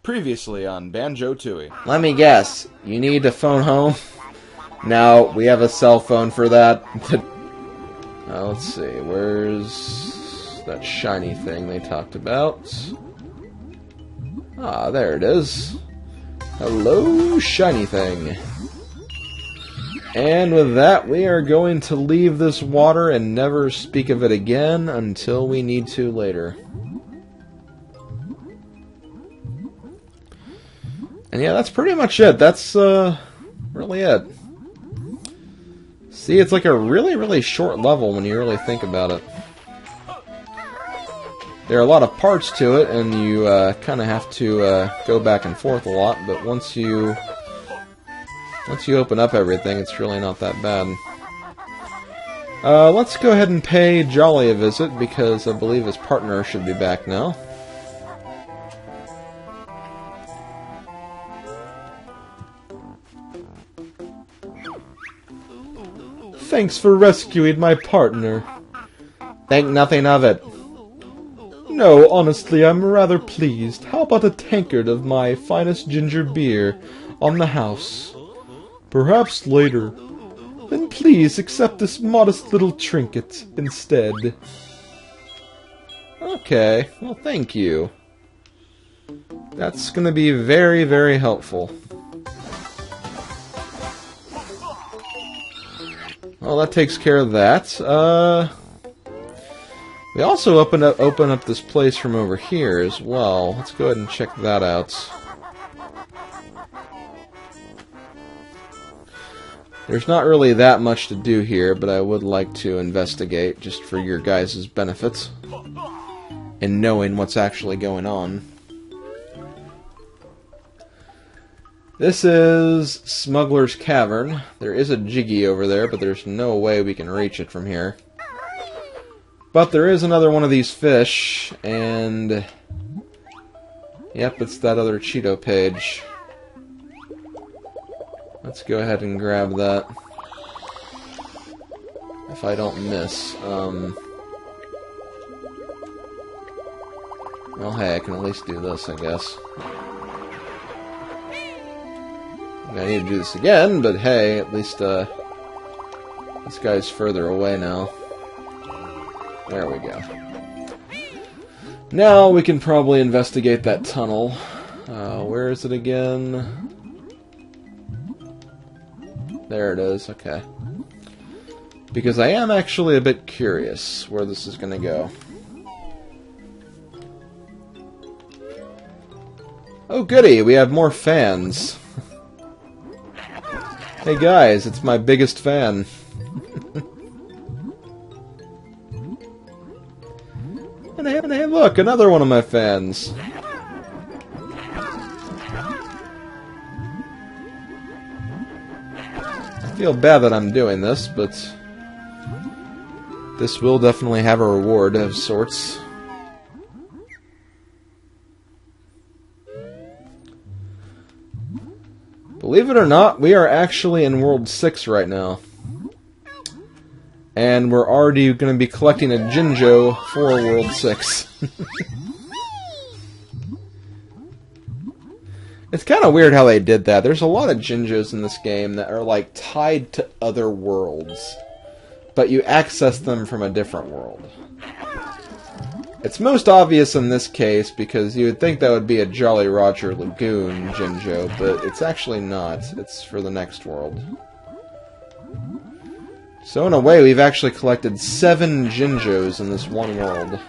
Previously on Banjo Tooie. Let me guess. You need to phone home? No, we have a cell phone for that. Now, let's see. Where's that shiny thing they talked about? Ah, there it is. Hello, shiny thing. And with that, we are going to leave this water and never speak of it again until we need to later. And yeah, that's pretty much it. That's really it. See, it's like a really, really short level when you really think about it. There are a lot of parts to it, and you kind of have to go back and forth a lot, but once you open up everything, it's really not that bad. Let's go ahead and pay Jolly a visit, because I believe his partner should be back now. Thanks for rescuing my partner. Think nothing of it. No, honestly, I'm rather pleased. How about a tankard of my finest ginger beer on the house? Perhaps later. Then please accept this modest little trinket instead. Okay, well thank you. That's gonna be very, very helpful. Well, that takes care of that. We also open up this place from over here as well. Let's go ahead and check that out. There's not really that much to do here, but I would like to investigate, just for your guys' benefits, and knowing what's actually going on. This is Smuggler's Cavern. There is a Jiggy over there, but there's no way we can reach it from here. But there is another one of these fish, and yep, it's that other Cheeto page. Let's go ahead and grab that. If I don't miss. Well, hey, I can at least do this, I guess. I need to do this again, but hey, at least this guy's further away now. There we go. Now we can probably investigate that tunnel. Where is it again? There it is, okay. Because I am actually a bit curious where this is going to go. Oh goody, we have more fans. Hey guys, it's my biggest fan. And hey, look, another one of my fans. I feel bad that I'm doing this, but this will definitely have a reward of sorts. Believe it or not, we are actually in World 6 right now. And we're already going to be collecting a Jingo for World 6. It's kind of weird how they did that. There's a lot of Jingos in this game that are like tied to other worlds, but you access them from a different world. It's most obvious in this case because you would think that would be a Jolly Roger Lagoon Jingo, but it's actually not. It's for the next world. So in a way, we've actually collected 7 Jingos in this one world.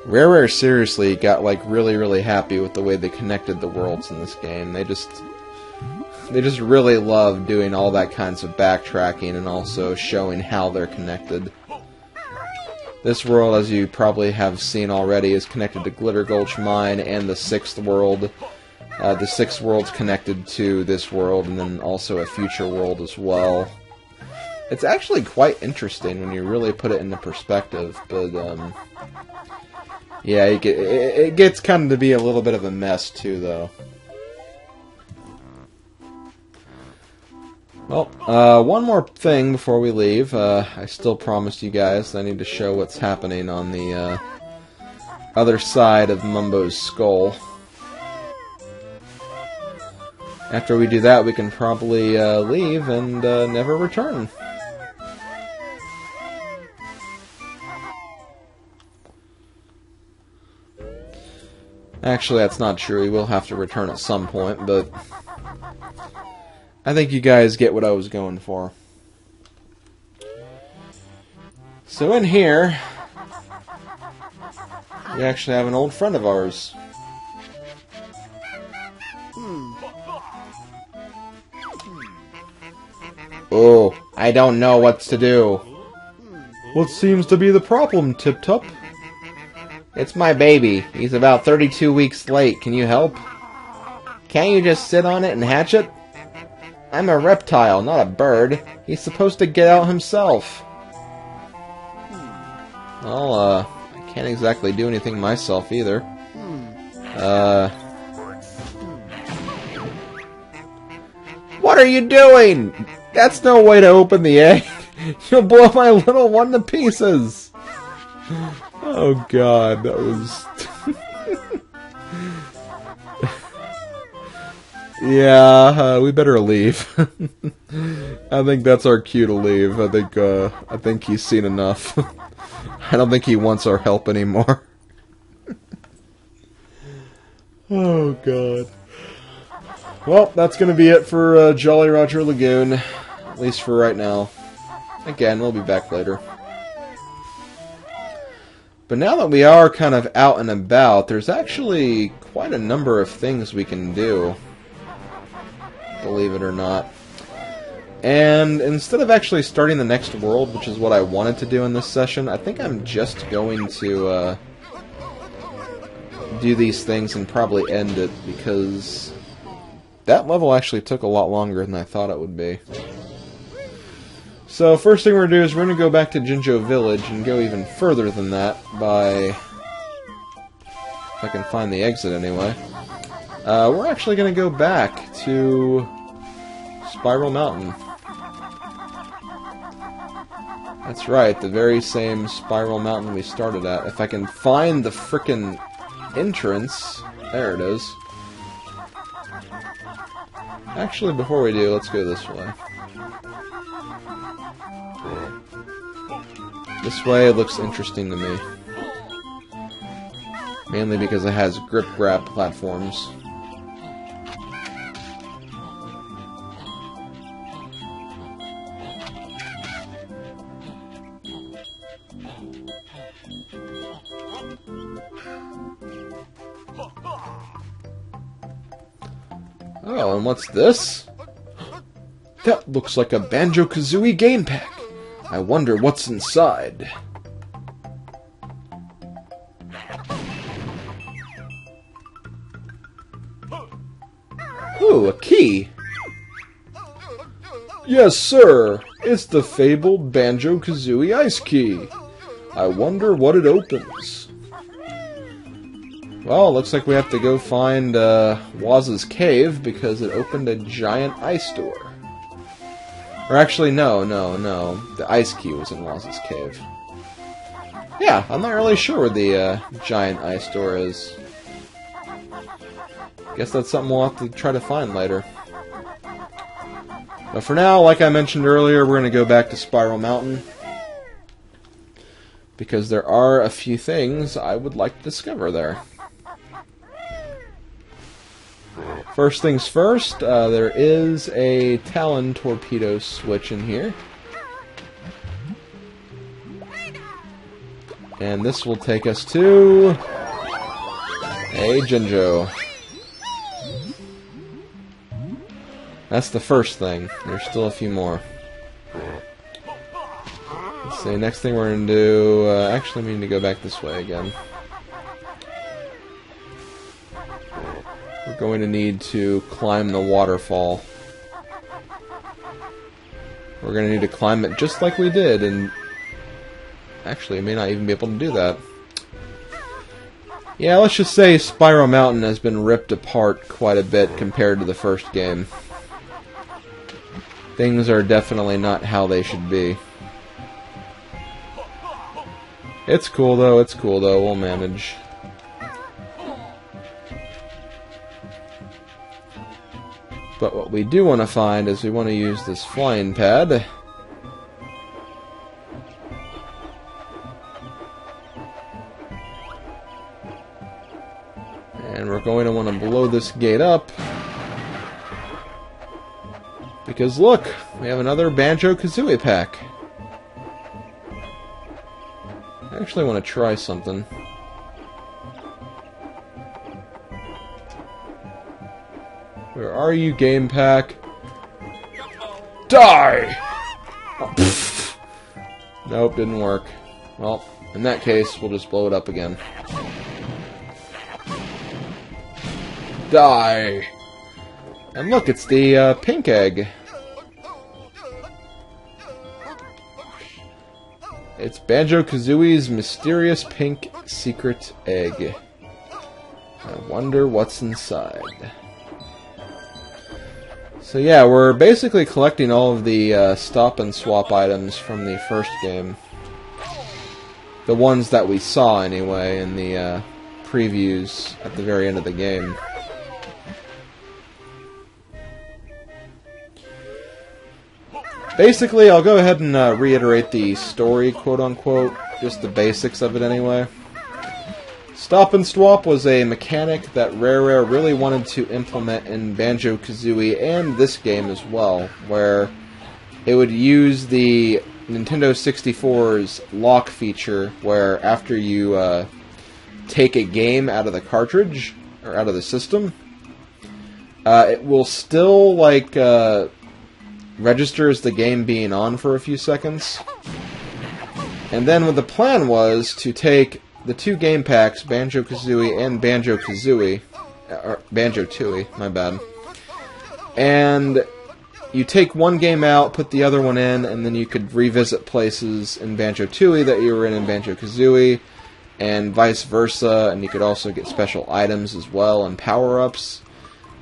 Rare seriously got like really, really happy with the way they connected the worlds in this game. They just really love doing all that kinds of backtracking and also showing how they're connected. This world, as you probably have seen already, is connected to Glitter Gulch Mine and the 6th world. The 6th world's connected to this world, and then also a future world as well. It's actually quite interesting when you really put it into perspective, but yeah, it gets kind of to be a little bit of a mess too, though. Well, one more thing before we leave. I still promised you guys I need to show what's happening on the other side of Mumbo's skull. After we do that, we can probably leave and never return. Actually, that's not true. We will have to return at some point, but I think you guys get what I was going for. So in here, we actually have an old friend of ours. Oh, I don't know what to do. What seems to be the problem, Tiptup? It's my baby. He's about 32 weeks late. Can you help? Can't you just sit on it and hatch it? I'm a reptile, not a bird. He's supposed to get out himself. Well, I can't exactly do anything myself either. What are you doing? That's no way to open the egg. You'll blow my little one to pieces. Oh god, that was... Yeah, we better leave. I think that's our cue to leave. I think he's seen enough. I don't think he wants our help anymore. Oh god. Well, that's gonna be it for Jolly Roger Lagoon. At least for right now. Again, we'll be back later. But now that we are kind of out and about, there's actually quite a number of things we can do. Believe it or not. And instead of actually starting the next world, which is what I wanted to do in this session, I think I'm just going to do these things and probably end it, because that level actually took a lot longer than I thought it would be. So first thing we're going to do is we're going to go back to Jingo Village and go even further than that by... if I can find the exit anyway. We're actually going to go back to Spiral Mountain. That's right, the very same Spiral Mountain we started at. If I can find the frickin' entrance... there it is. Actually, before we do, let's go this way. This way it looks interesting to me. Mainly because it has grip-grab platforms. Oh, and what's this? That looks like a Banjo-Kazooie game pack. I wonder what's inside. Ooh, a key! Yes, sir! It's the fabled Banjo-Kazooie Ice Key! I wonder what it opens. Well, looks like we have to go find Waz's cave, because it opened a giant ice door. Or actually, no. The ice key was in Waz's cave. Yeah, I'm not really sure where the giant ice door is. Guess that's something we'll have to try to find later. But for now, like I mentioned earlier, we're going to go back to Spiral Mountain. Because there are a few things I would like to discover there. First things first, there is a Talon torpedo switch in here. And this will take us to a Jingo. That's the first thing. There's still a few more. Let's see, next thing we're going to do... actually, we need to go back this way again. We're going to need to climb the waterfall. We're going to need to climb it just like we did, and... actually, I may not even be able to do that. Yeah, let's just say Spiral Mountain has been ripped apart quite a bit compared to the first game. things are definitely not how they should be. It's cool though, we'll manage. But what we do want to find is we want to use this flying pad. And we're going to want to blow this gate up. Because look, we have another Banjo-Kazooie pack. I actually want to try something. Where are you, game pack? Die! Oh, nope, didn't work. Well, in that case, we'll just blow it up again. Die! And look, it's the pink egg. It's Banjo-Kazooie's mysterious pink secret egg. I wonder what's inside. So yeah, we're basically collecting all of the stop and swap items from the first game. The ones that we saw, anyway, in the previews at the very end of the game. Basically, I'll go ahead and reiterate the story, quote-unquote, just the basics of it anyway. Stop and Swap was a mechanic that Rare really wanted to implement in Banjo-Kazooie and this game as well, where it would use the Nintendo 64's lock feature, where after you take a game out of the cartridge, or out of the system, it will still, like, register as the game being on for a few seconds. And then what the plan was to take the two game packs, Banjo-Kazooie and Banjo-Kazooie, or Banjo Tooie, my bad. And you take one game out, put the other one in, and then you could revisit places in Banjo Tooie that you were in Banjo-Kazooie, and vice versa, and you could also get special items as well, and power-ups.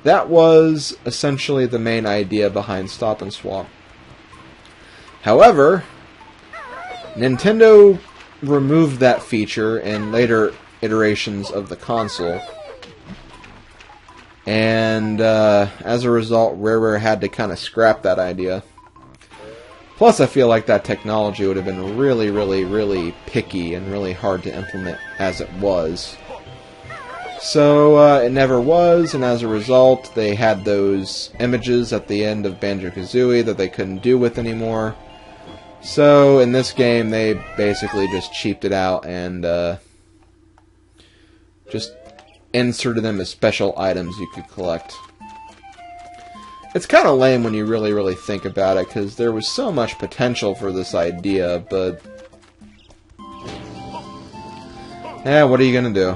That was essentially the main idea behind Stop and Swap. However, Nintendo removed that feature in later iterations of the console, and as a result, Rare had to kind of scrap that idea. Plus, I feel like that technology would have been really, really, really picky and really hard to implement as it was. So, it never was, and as a result, they had those images at the end of Banjo-Kazooie that they couldn't do with anymore. So, in this game, they basically just cheaped it out and just inserted them as special items you could collect. It's kind of lame when you really, really think about it, because there was so much potential for this idea, but... yeah, what are you going to do?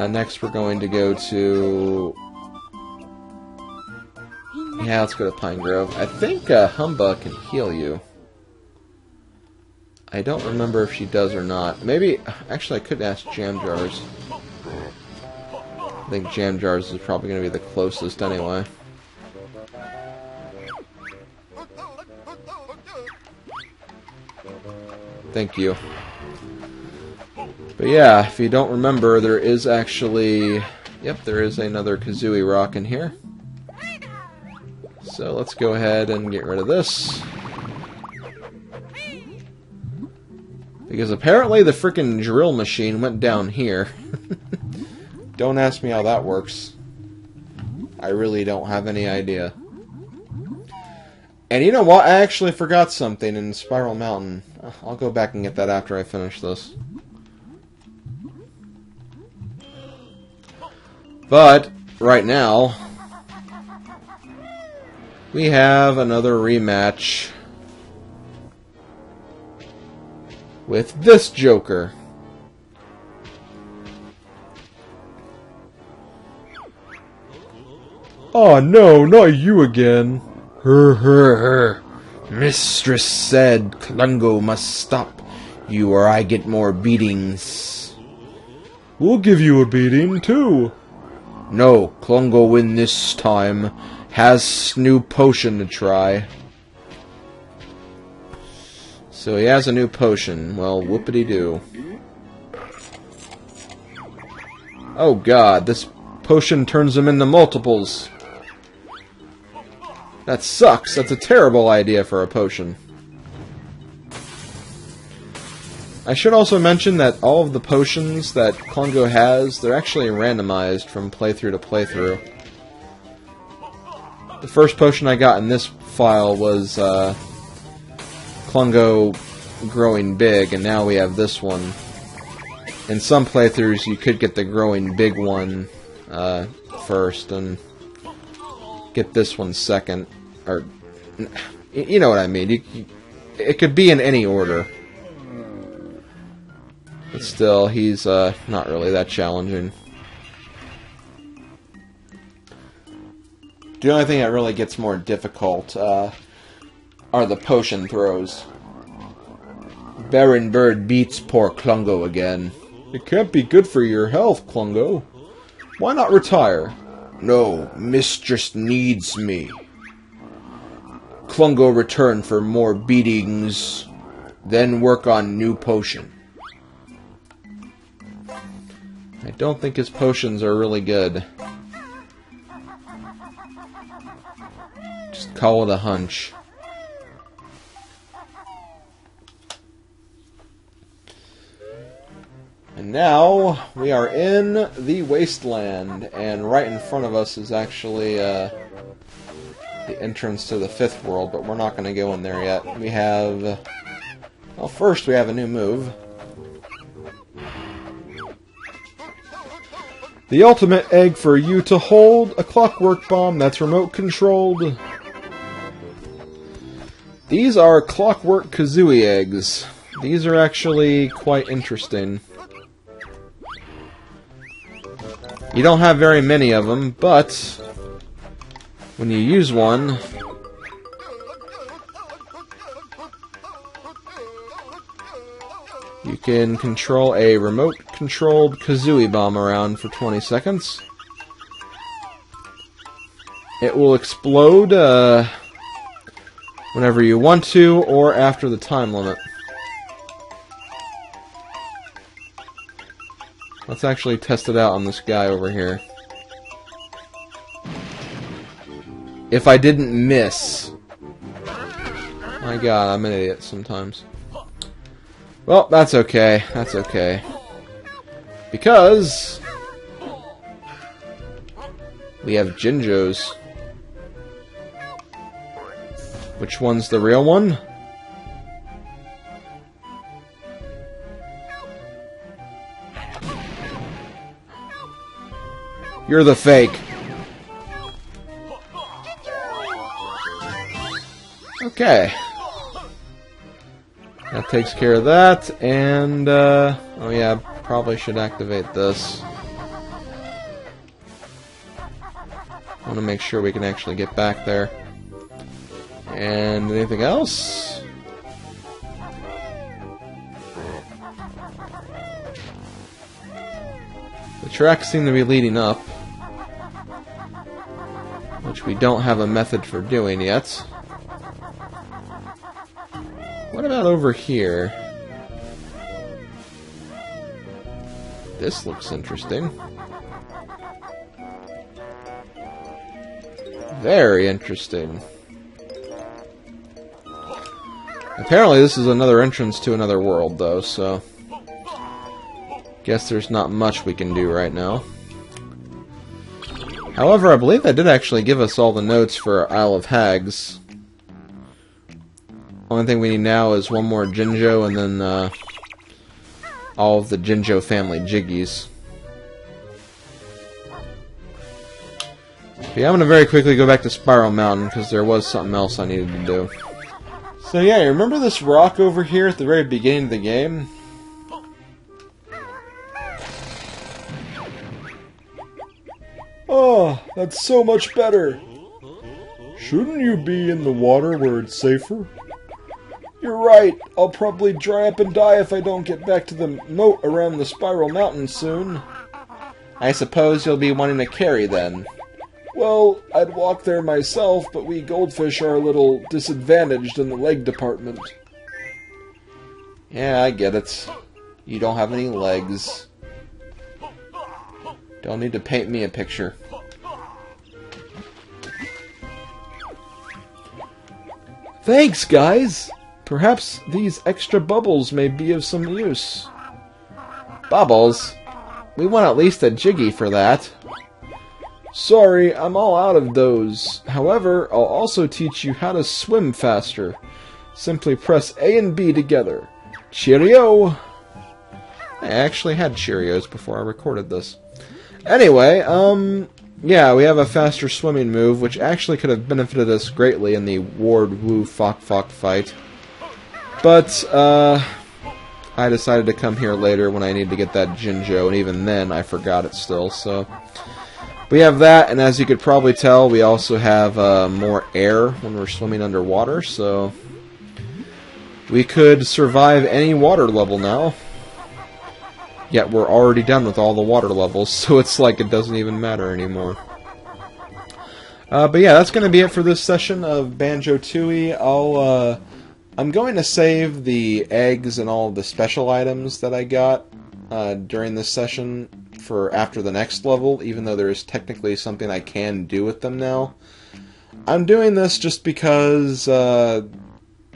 Next, we're going to go to... yeah, let's go to Pine Grove. I think Humba can heal you. I don't remember if she does or not. Maybe... actually, I could ask Jam Jars. I think Jam Jars is probably going to be the closest anyway. Thank you. But yeah, if you don't remember, there is actually... yep, there is another Kazooie rock in here. So let's go ahead and get rid of this. Because apparently the frickin' drill machine went down here. Don't ask me how that works. I really don't have any idea. And you know what? I actually forgot something in Spiral Mountain. I'll go back and get that after I finish this. But, right now, we have another rematch with this Joker. Oh no, not you again. Her. Mistress said Klungo must stop you or I get more beatings. We'll give you a beating, too. No, Klungo win this time, has new potion to try. So he has a new potion. Well, whoopity-doo. Oh god, this potion turns him into multiples. That sucks. That's a terrible idea for a potion. I should also mention that all of the potions that Klungo has, they're actually randomized from playthrough to playthrough. The first potion I got in this file was Klungo growing big, and now we have this one. In some playthroughs, you could get the growing big one first, and get this one second. Or, you know what I mean. It could be in any order. But still, he's not really that challenging. The only thing that really gets more difficult are the potion throws. Baron Bird beats poor Klungo again. It can't be good for your health, Klungo. Why not retire? No, Mistress needs me. Klungo return for more beatings, then work on new potion. I don't think his potions are really good. Just call it a hunch. And now, we are in the Wasteland, and right in front of us is actually the entrance to the 5th world, but we're not going to go in there yet. We have... well, first we have a new move. The ultimate egg for you to hold, a clockwork bomb that's remote controlled. These are Clockwork Kazooie eggs. These are actually quite interesting. You don't have very many of them, but when you use one, you can control a remote-controlled Kazooie bomb around for 20 seconds. It will explode whenever you want to, or after the time limit. Let's actually test it out on this guy over here. If I didn't miss... my god, I'm an idiot sometimes. Well, that's okay. That's okay. Because... we have Jingos. Which one's the real one? You're the fake. Okay. That takes care of that, and, oh yeah, probably should activate this. I want to make sure we can actually get back there. And anything else? The tracks seem to be leading up, which we don't have a method for doing yet. What about over here? This looks interesting. Very interesting. Apparently this is another entrance to another world, though, so... guess there's not much we can do right now. However, I believe that did actually give us all the notes for Isle of Hags. Only thing we need now is one more Jingo, and then, all of the Jingo family Jiggies. Yeah, I'm gonna very quickly go back to Spiral Mountain, because there was something else I needed to do. So yeah, you remember this rock over here at the very beginning of the game? Oh, that's so much better. Shouldn't you be in the water where it's safer? You're right. I'll probably dry up and die if I don't get back to the moat around the Spiral Mountain soon. I suppose you'll be wanting to carry then. Well, I'd walk there myself, but we goldfish are a little disadvantaged in the leg department. Yeah, I get it. You don't have any legs. Don't need to paint me a picture. Thanks, guys! Perhaps these extra bubbles may be of some use. Bubbles? We want at least a Jiggy for that. Sorry, I'm all out of those. However, I'll also teach you how to swim faster. Simply press A and B together. Cheerio! I actually had Cheerios before I recorded this. Anyway, yeah, we have a faster swimming move, which actually could have benefited us greatly in the Ward Woo Fok Fok fight. But, I decided to come here later when I need to get that Jingo, and even then I forgot it still, so... We have that, and as you could probably tell, we also have more air when we're swimming underwater, so... We could survive any water level now. Yet we're already done with all the water levels, so it's like it doesn't even matter anymore. But yeah, that's going to be it for this session of Banjo Tooie. I'm going to save the eggs and all of the special items that I got during this session for after the next level, even though there is technically something I can do with them now. I'm doing this just because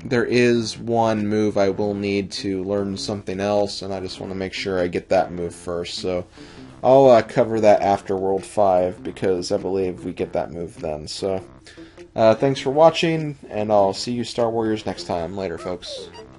there is one move I will need to learn something else, and I just want to make sure I get that move first. So I'll cover that after World 5, because I believe we get that move then. So thanks for watching, and I'll see you Star Warriors next time. Later, folks.